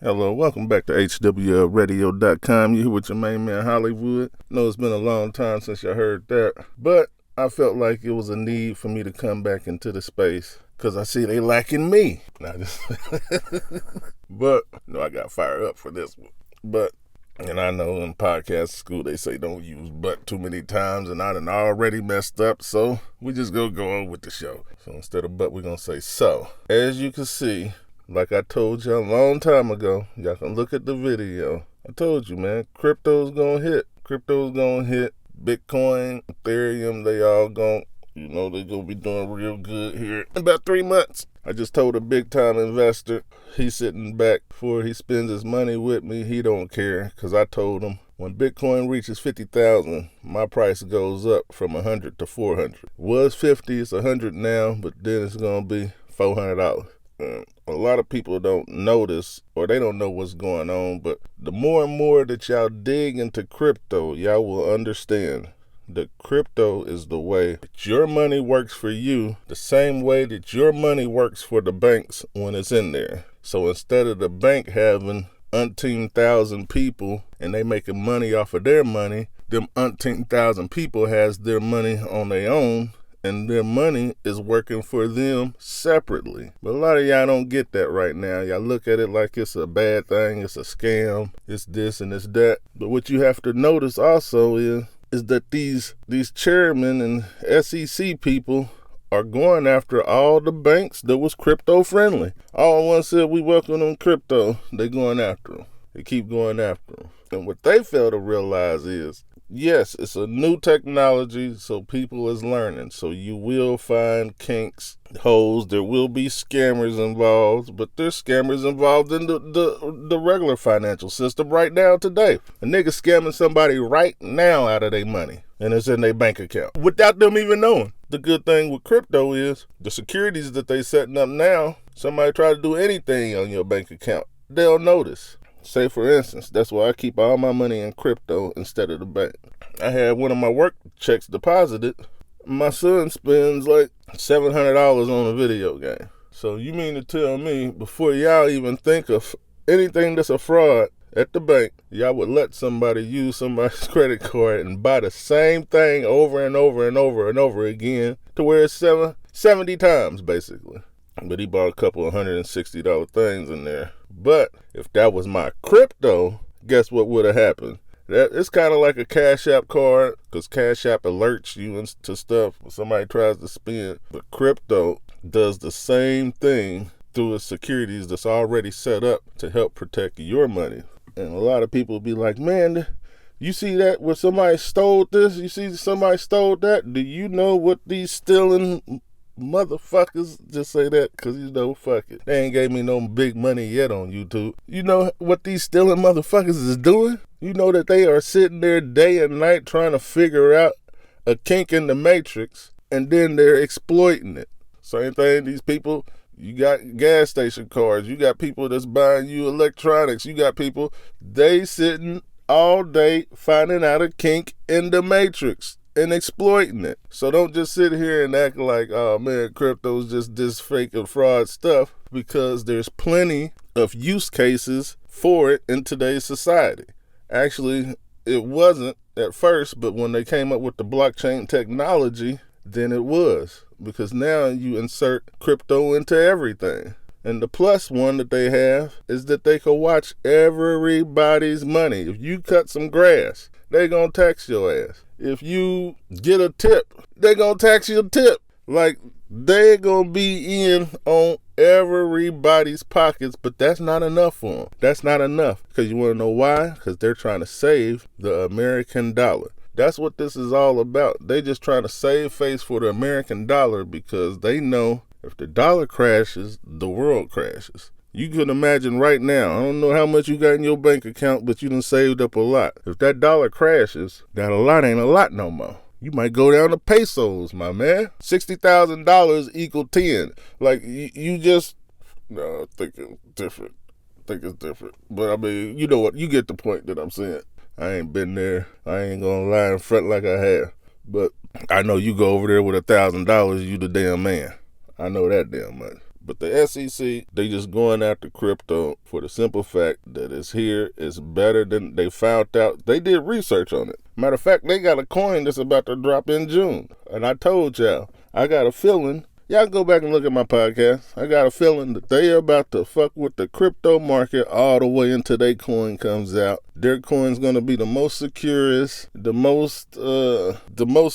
Hello, welcome back to HWLRADIO.com. You here with your main man, Hollywood. I know it's been a long time since you heard that, but I felt like it was a need for me to come back into the space because I see they lacking me. But, I got fired up for this one. But, and I know in podcast school they say don't use but too many times, and I done already messed up, so we just go on with the show. So instead of but, we're going to say so. As you can see, like I told you a long time ago, y'all can look at the video. I told you, man, crypto's gonna hit. Crypto's gonna hit. Bitcoin, Ethereum, they all gonna, they gonna be doing real good here in about 3 months. I just told a big time investor, he's sitting back before he spends his money with me. He don't care, because I told him when Bitcoin reaches 50,000, my price goes up from 100 to 400. Was 50, it's 100 now, but then it's gonna be $400. A lot of people don't notice, or they don't know what's going on, but the more and more that y'all dig into crypto, y'all will understand that crypto is the way that your money works for you, the same way that your money works for the banks when it's in there. So instead of the bank having umpteen thousand people and they making money off of their money, them umpteen thousand people has their money on their own, and their money is working for them separately. But a lot of y'all don't get that right now. Y'all look at it like it's a bad thing, it's a scam, it's this and it's that. But what you have to notice also is that these chairmen and SEC people are going after all the banks that was crypto friendly. All one said we welcome them crypto, they going after them. They keep going after them. And what they fail to realize is, yes, it's a new technology, so people is learning. So you will find kinks, holes. There will be scammers involved, but there's scammers involved in the regular financial system right now today. A nigga scamming somebody right now out of their money, and it's in their bank account without them even knowing. The good thing with crypto is the securities that they setting up now, somebody try to do anything on your bank account, they'll notice. Say, for instance, that's why I keep all my money in crypto instead of the bank. I had one of my work checks deposited. My son spends like $700 on a video game. So you mean to tell me before y'all even think of anything that's a fraud at the bank, y'all would let somebody use somebody's credit card and buy the same thing over and over and over and over again to where it's 70 times basically. But he bought a couple of $160 things in there. But if that was my crypto, guess what would have happened? It's kind of like a Cash App card, because Cash App alerts you to stuff when somebody tries to spend. But crypto does the same thing through its securities that's already set up to help protect your money. And a lot of people be like, man, you see that where somebody stole this? You see somebody stole that? Do you know what these stealing motherfuckers, just say that because fuck it, they ain't gave me no big money yet on YouTube. You know what these stealing motherfuckers is doing? You know that they are sitting there day and night trying to figure out a kink in the matrix, and then they're exploiting it. Same thing, these people, you got gas station cards, you got people that's buying you electronics, you got people, they sitting all day finding out a kink in the matrix and exploiting it. So don't just sit here and act like, oh man, crypto's just this fake and fraud stuff, because there's plenty of use cases for it in today's society. Actually, it wasn't at first, but when they came up with the blockchain technology, then it was, because now you insert crypto into everything. And the plus one that they have is that they can watch everybody's money. If you cut some grass, they gonna tax your ass. If you get a tip, they gonna tax your tip. Like, they gonna be in on everybody's pockets, but that's not enough for them. That's not enough. Because you want to know why? Because they're trying to save the American dollar. That's what this is all about. They just trying to save face for the American dollar, because they know if the dollar crashes, the world crashes. You can imagine right now, I don't know how much you got in your bank account, but you done saved up a lot. If that dollar crashes, that a lot ain't a lot no more. You might go down to pesos, my man. $60,000 equal 10. Like, you just, no, I think it's different. But I mean, you know what? You get the point that I'm saying. I ain't been there. I ain't gonna lie in front like I have. But I know you go over there with $1,000, you the damn man. I know that damn much. But the SEC, they just going after crypto for the simple fact that it's here, it's better than they found out. They did research on it. Matter of fact, they got a coin that's about to drop in June. And I told y'all, I got a feeling, y'all go back and look at my podcast. I got a feeling that they are about to fuck with the crypto market all the way until their coin comes out. Their coin's gonna be the most securest, the most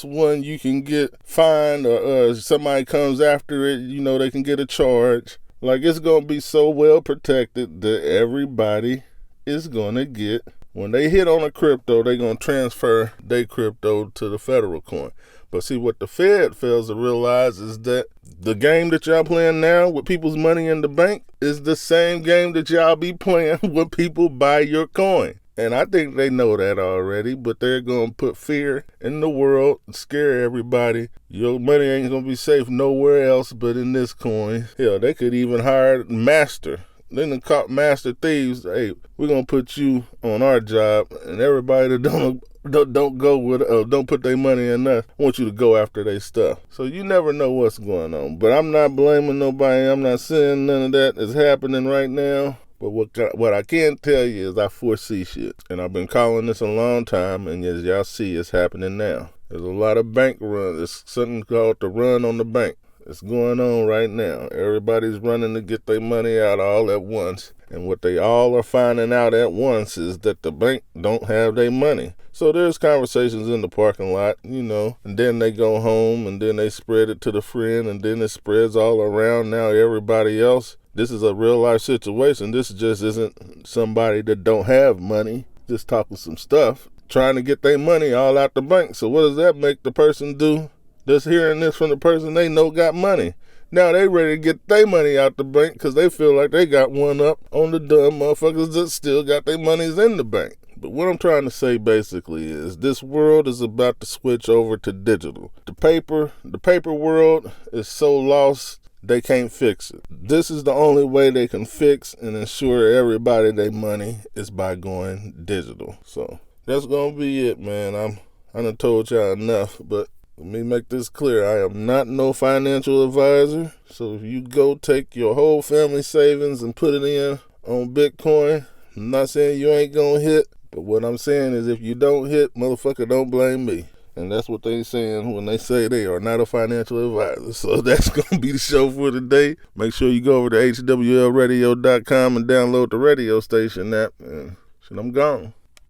one you can get fined, or somebody comes after it, you know, they can get a charge. Like, it's gonna be so well protected that everybody is gonna get, when they hit on a crypto, they gonna transfer their crypto to the federal coin. But see, what the Fed fails to realize is that the game that y'all playing now with people's money in the bank is the same game that y'all be playing when people buy your coin. And I think they know that already, but they're going to put fear in the world, scare everybody. Your money ain't going to be safe nowhere else but in this coin. Hell, they could even hire master. They done caught master thieves. Hey, we're going to put you on our job, and everybody that don't go with don't put their money in us, I want you to go after their stuff. So you never know what's going on. But I'm not blaming nobody. I'm not saying none of that is happening right now. But what I can tell you is I foresee shit. And I've been calling this a long time, and as y'all see, it's happening now. There's a lot of bank runs. There's something called the run on the bank. It's going on right now. Everybody's running to get their money out all at once. And what they all are finding out at once is that the bank don't have their money. So there's conversations in the parking lot, you know, and then they go home and then they spread it to the friend and then it spreads all around now everybody else. This is a real life situation. This just isn't somebody that don't have money, just talking some stuff, trying to get their money all out the bank. So what does that make the person do that's hearing this from the person they know got money? Now they ready to get their money out the bank because they feel like they got one up on the dumb motherfuckers that still got their monies in the bank. But what I'm trying to say basically is this world is about to switch over to digital. The paper world is so lost, they can't fix it. This is the only way they can fix and ensure everybody their money is by going digital. So that's going to be it, man. I done told y'all enough, but let me make this clear. I am not no financial advisor. So if you go take your whole family savings and put it in on Bitcoin, I'm not saying you ain't going to hit. But what I'm saying is if you don't hit, motherfucker, don't blame me. And that's what they saying when they say they are not a financial advisor. So that's going to be the show for today. Make sure you go over to HWLRADIO.com and download the radio station app. And shit, I'm gone.